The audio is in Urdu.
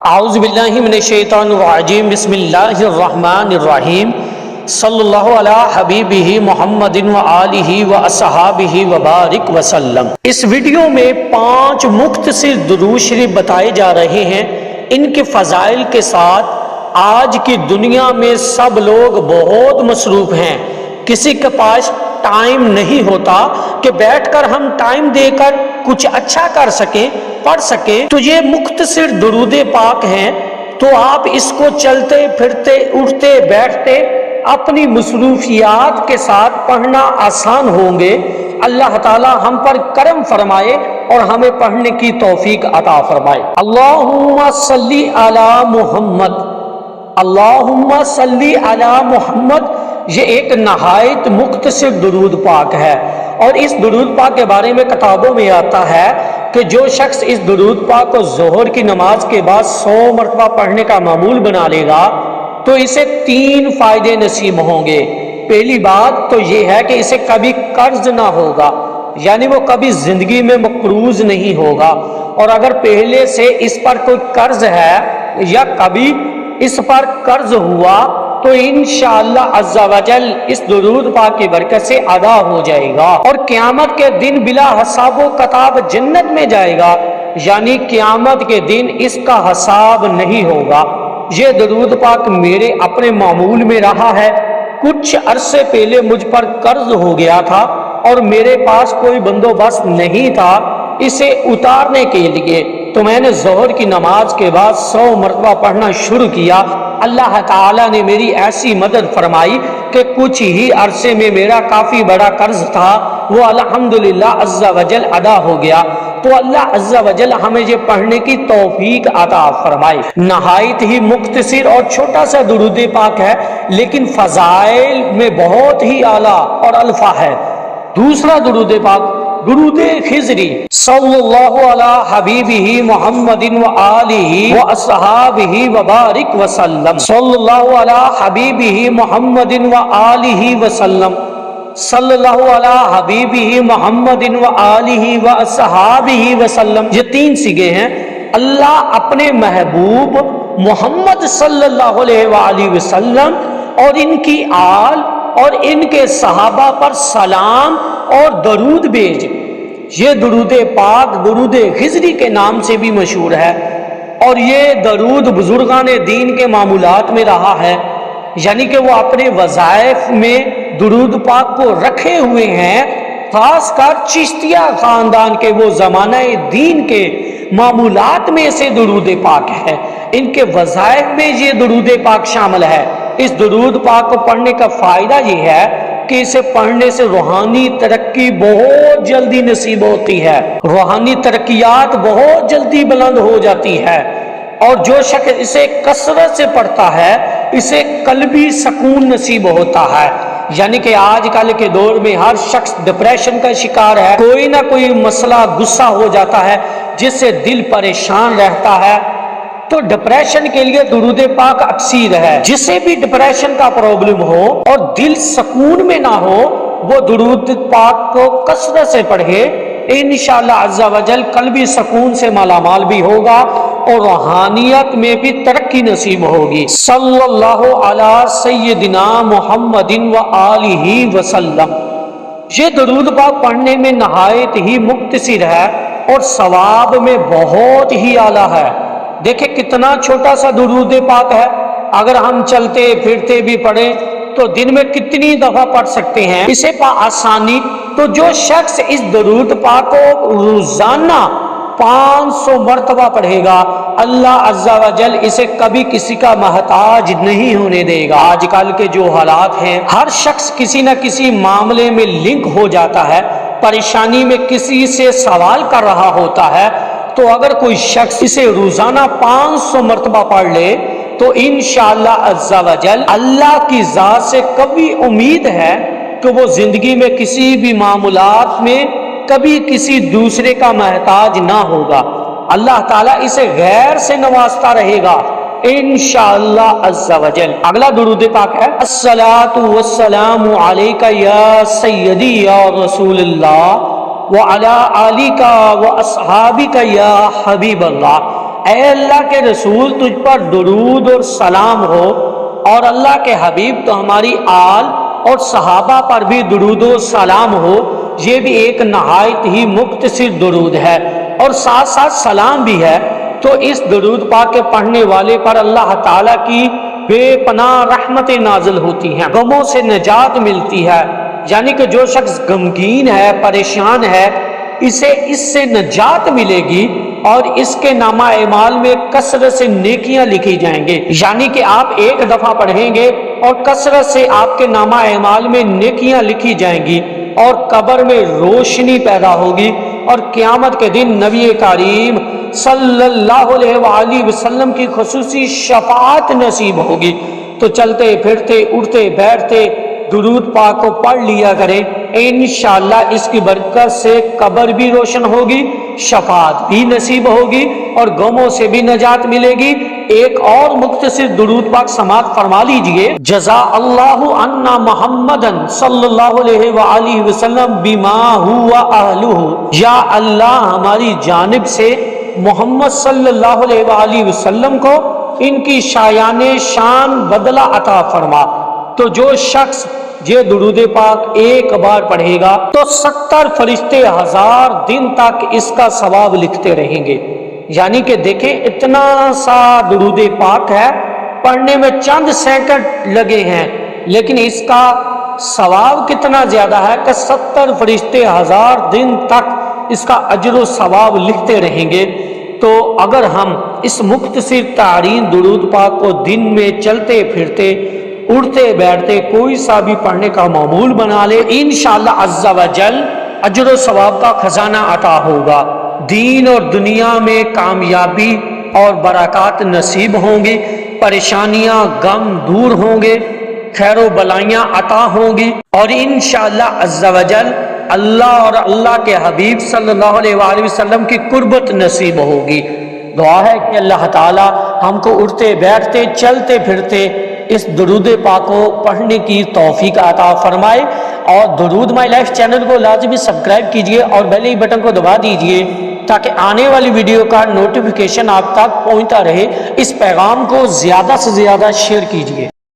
اعوذ باللہ من الشیطان الرجیم بسم اللہ الرحمن الرحیم صلی اللہ علی حبیبہ محمد وآلہ واصحابہ وبارک وسلم۔ اس ویڈیو میں 5 مختصر درود شریف بتائے جا رہے ہیں۔ ان کے فضائل کے ساتھ آج کی دنیا میں سب لوگ بہت مصروف ہیں، کسی کے پاس ٹائم نہیں ہوتا کہ بیٹھ کر ہم ٹائم دے کر کچھ اچھا کر سکیں، پڑھ سکیں۔ تو یہ مختصر درود پاک ہیں، تو آپ اس کو چلتے پھرتے اٹھتے بیٹھتے اپنی مصروفیات کے ساتھ پڑھنا آسان ہوں گے۔ اللہ تعالی ہم پر کرم فرمائے اور ہمیں پڑھنے کی توفیق عطا فرمائے۔ اللہم صلی علی محمد، اللہم صلی علی محمد، یہ ایک نہایت مختصر درود پاک ہے، اور اس درود پاک کے بارے میں کتابوں میں آتا ہے کہ جو شخص اس درود پاک کو ظہر کی نماز کے بعد 100 مرتبہ پڑھنے کا معمول بنا لے گا تو اسے 3 فائدے نصیب ہوں گے۔ پہلی بات تو یہ ہے کہ اسے کبھی قرض نہ ہوگا، یعنی وہ کبھی زندگی میں مقروض نہیں ہوگا، اور اگر پہلے سے اس پر کوئی قرض ہے یا کبھی اس پر قرض ہوا تو انشاءاللہ عز و جل اس درود پاک کی برکت سے ادا ہو جائے گا، اور قیامت کے دن بلا حساب و کتاب جنت میں جائے گا، یعنی قیامت کے دن اس کا حساب نہیں ہوگا۔ یہ درود پاک میرے اپنے معمول میں رہا ہے۔ کچھ عرصے پہلے مجھ پر قرض ہو گیا تھا اور میرے پاس کوئی بندوبست نہیں تھا اسے اتارنے کے لیے، تو میں نے ظہر کی نماز کے بعد 100 مرتبہ پڑھنا شروع کیا۔ اللہ تعالیٰ نے میری ایسی مدد فرمائی کہ کچھ ہی عرصے میں میرا کافی بڑا قرض تھا وہ الحمدللہ عز و جل ادا ہو گیا۔ تو اللہ عز و جل ہمیں یہ پڑھنے کی توفیق عطا فرمائے۔ نہایت ہی مختصر اور چھوٹا سا درود پاک ہے، لیکن فضائل میں بہت ہی اعلیٰ اور الفا ہے۔ دوسرا درود پاک درود خضری، صلی اللہ علی حبیبہ محمد وآلہ واصحابہ وبارک وسلم، صلی اللہ علی حبیبہ محمد وآلہ وسلم، صلی اللہ علی حبیبہ محمد وآلہ واصحابہ وسلم۔ یہ 3 صیغے ہیں۔ اللہ اپنے محبوب محمد صلی اللہ علیہ وآلہ وسلم اور ان کی آل اور ان کے صحابہ پر سلام اور درود بھیج۔ یہ درود پاک درود خضری کے نام سے بھی مشہور ہے، اور یہ درود بزرگان دین کے معمولات میں رہا ہے، یعنی کہ وہ اپنے وظائف میں درود پاک کو رکھے ہوئے ہیں۔ خاص کر چشتیہ خاندان کے وہ زمانہ دین کے معمولات میں سے درود پاک ہے، ان کے وظائف میں یہ درود پاک شامل ہے۔ اس درود پاک کو پڑھنے کا فائدہ یہ ہے کہ اسے پڑھنے سے روحانی ترقی بہت جلدی نصیب ہوتی ہے، روحانی ترقیات بہت جلدی بلند ہو جاتی ہے، اور جو شخص اسے کثرت سے پڑھتا ہے اسے قلبی سکون نصیب ہوتا ہے۔ یعنی کہ آج کل کے دور میں ہر شخص ڈپریشن کا شکار ہے، کوئی نہ کوئی مسئلہ غصہ ہو جاتا ہے جس سے دل پریشان رہتا ہے، تو ڈپریشن کے لیے درود پاک اکسیر ہے۔ جسے بھی ڈپریشن کا پرابلم ہو اور دل سکون میں نہ ہو وہ درود پاک کو کثرت سے پڑھے، انشاءاللہ عز و جل قلبی سکون سے مالا مال بھی ہوگا اور روحانیت میں بھی ترقی نصیب ہوگی۔ صلی اللہ علی سیدنا محمد وآلہ وسلم۔ یہ درود پاک پڑھنے میں نہایت ہی مختصر ہے اور ثواب میں بہت ہی اعلیٰ ہے۔ دیکھیں کتنا چھوٹا سا درود پاک ہے، اگر ہم چلتے پھرتے بھی پڑھیں تو دن میں کتنی دفعہ پڑھ سکتے ہیں اسے آسانی۔ تو جو شخص اس درود پاک کو روزانہ 500 مرتبہ پڑھے گا اللہ عز و جل اسے کبھی کسی کا محتاج نہیں ہونے دے گا۔ آج کل کے جو حالات ہیں، ہر شخص کسی نہ کسی معاملے میں لنک ہو جاتا ہے، پریشانی میں کسی سے سوال کر رہا ہوتا ہے، تو اگر کوئی شخص اسے روزانہ 500 مرتبہ پڑھ لے تو انشاءاللہ عز و جل اللہ کی ذات سے کبھی امید ہے کہ وہ زندگی میں کسی بھی معاملات میں کبھی کسی دوسرے کا محتاج نہ ہوگا، اللہ تعالیٰ اسے غیر سے نوازتا رہے گا انشاءاللہ عز و جل۔ اگلا درود پاک ہے، الصلاۃ والسلام علیک یا سیدی یا رسول اللہ وعلی آلک واصحابک یا حبیب اللہ۔ اے اللہ کے رسول تجھ پر درود اور سلام ہو، اور اللہ کے حبیب تو ہماری آل اور صحابہ پر بھی درود و سلام ہو، یہ بھی ایک نہایت ہی مختصر درود ہے اور ساتھ ساتھ سلام بھی ہے۔ تو اس درود پاک کے پڑھنے والے پر اللہ تعالیٰ کی بے پناہ رحمتیں نازل ہوتی ہیں، غموں سے نجات ملتی ہے، یعنی کہ جو شخص غمگین ہے، پریشان ہے، اسے اس سے نجات ملے گی اور اس کے نامہ اعمال میں کثرت سے نیکیاں لکھی جائیں گے۔ یعنی کہ آپ ایک دفعہ پڑھیں گے اور کثرت سے آپ کے نامہ اعمال میں نیکیاں لکھی جائیں گی اور قبر میں روشنی پیدا ہوگی، اور قیامت کے دن نبی کریم صلی اللہ علیہ وآلہ وسلم کی خصوصی شفاعت نصیب ہوگی۔ تو چلتے پھرتے اٹھتے بیٹھتے درود پاک کو پڑھ لیا کریں، انشاءاللہ اس کی برکت سے قبر بھی روشن ہوگی، شفاعت بھی نصیب ہوگی اور غموں سے بھی نجات ملے گی۔ ایک اور مختصر درود پاک سماعت فرما لیجئے۔ جزا اللہ عنا محمدن صلی اللہ علیہ وآلہ وسلم بما ہوا اہلہ، یا اللہ ہماری جانب سے محمد صلی اللہ علیہ وآلہ وسلم کو ان کی شایان شان بدلہ عطا فرما۔ تو جو شخص یہ درود پاک ایک بار پڑھے گا تو 70 فرشتے 1000 دن تک اس کا ثواب لکھتے رہیں گے۔ یعنی کہ دیکھیں اتنا سا درود پاک ہے، پڑھنے میں چند سیکنڈ لگے ہیں، لیکن اس کا ثواب کتنا زیادہ ہے کہ 70 فرشتے 1000 دن تک اس کا اجر و ثواب لکھتے رہیں گے۔ تو اگر ہم اس مختصر تارین درود پاک کو دن میں چلتے پھرتے اٹھتے بیٹھتے کوئی سا بھی پڑھنے کا معمول بنا لے، انشاءاللہ عز و جل اجر و ثواب کا خزانہ عطا ہوگا، دین اور دنیا میں کامیابی اور برکات نصیب ہوں گی، پریشانیاں غم دور ہوں گے، خیر و بلائیاں عطا ہوں گی، اور انشاءاللہ عز و جل اللہ اور اللہ کے حبیب صلی اللہ علیہ وآلہ وسلم کی قربت نصیب ہوگی۔ دعا ہے کہ اللہ تعالی ہم کو اٹھتے بیٹھتے چلتے پھرتے اس درود پاک کو پڑھنے کی توفیق عطا فرمائے، اور درود مائی لائف چینل کو لازمی سبسکرائب کیجئے اور بیل آئیکن بٹن کو دبا دیجئے تاکہ آنے والی ویڈیو کا نوٹیفیکیشن آپ تک پہنچتا رہے۔ اس پیغام کو زیادہ سے زیادہ شیئر کیجئے۔